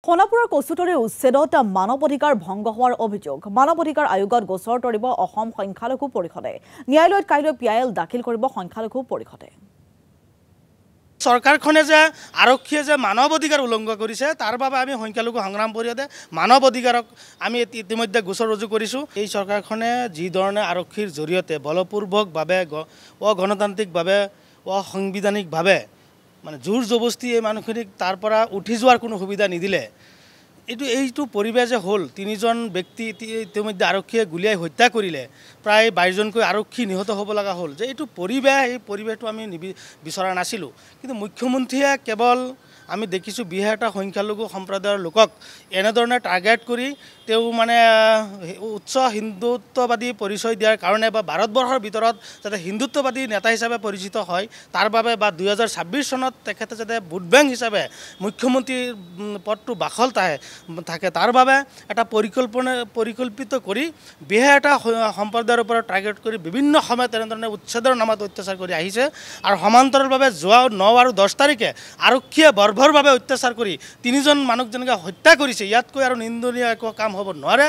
সোণাপুৰৰ কচুতৰীৰ উচ্ছেদত মানৱ অধিকাৰ ভংগ হোৱাৰ অভিযোগ মানৱ অধিকাৰ আয়োগত গোচৰ তৰিব অসম সংখ্যালঘু পৰিষদে ন্যায়ালয়ত কাইলৈ পিআইএল দাখিল কৰিব সংখ্যালঘু পৰিষদে সৰকাৰখনে যে আৰক্ষীয়ে যে মানৱ অধিকাৰ উলংঘন কৰিছে তাৰ বাবে আমি সংখ্যালঘু সংগ্ৰাম পৰিষদে মানৱ অধিকাৰক আমি ইতিমধ্যে গোচৰ ৰুজু কৰিছোঁ। এই সৰকাৰখনে যি ধৰণে আৰক্ষীৰ জৰিয়তে বলপূৰ্বকভাৱে অগণতান্ত্ৰিকভাৱে অসাংবিধানিকভাৱে মানে জোৰ জবস্তি এই মানুহখিনিক তাৰ পৰা উঠি যোৱাৰ কোনো সুবিধা নিদিলে এইটো পৰিৱেশ যে হ'ল তিনিজন ব্যক্তি ইতিমধ্যে আৰক্ষীয়ে গুলিয়াই হত্যা কৰিলে প্ৰায় 22জনকৈ আৰক্ষী নিহত হ'ব লগা হ'ল যে এইটো পৰিৱেশ এই পৰিৱেশটো আমি বিচৰা নাছিলোঁ। কিন্তু মুখ্যমন্ত্ৰীয়ে কেৱল আমি দেখিছোঁ বিহাৰ এটা সংখ্যালঘু সম্প্ৰদায়ৰ লোকক এনেধৰণে টাৰ্গেট কৰি তেওঁ মানে উচ্চ হিন্দুত্ববাদী পৰিচয় দিয়াৰ কাৰণে বা ভাৰতবৰ্ষৰ ভিতৰত যাতে হিন্দুত্ববাদী নেতা হিচাপে পৰিচিত হয় তাৰ বাবে বা 2026 চনত তেখেতে যাতে ভোট বেংক হিচাপে মুখ্যমন্ত্ৰীৰ পদটো বাখল থাকে তাৰ বাবে এটা পৰিকল্পিত কৰি বিহাৰ এটা সম্প্ৰদায়ৰ ওপৰত টাৰ্গেট কৰি বিভিন্ন সময়ত এনেধৰণে উচ্ছেদৰ নামত অত্যাচাৰ কৰি আহিছে আৰু সমান্তৰালভাৱে যোৱা 9 আৰু 10 তাৰিখে আৰক্ষীয়ে বৰ্বৰভাৱে অত্যাচাৰ কৰি তিনিজন মানুহক যেনেকৈ হত্যা কৰিছে ইয়াতকৈ আৰু নিন্দনীয় একো কাম হ'ব নোৱাৰে।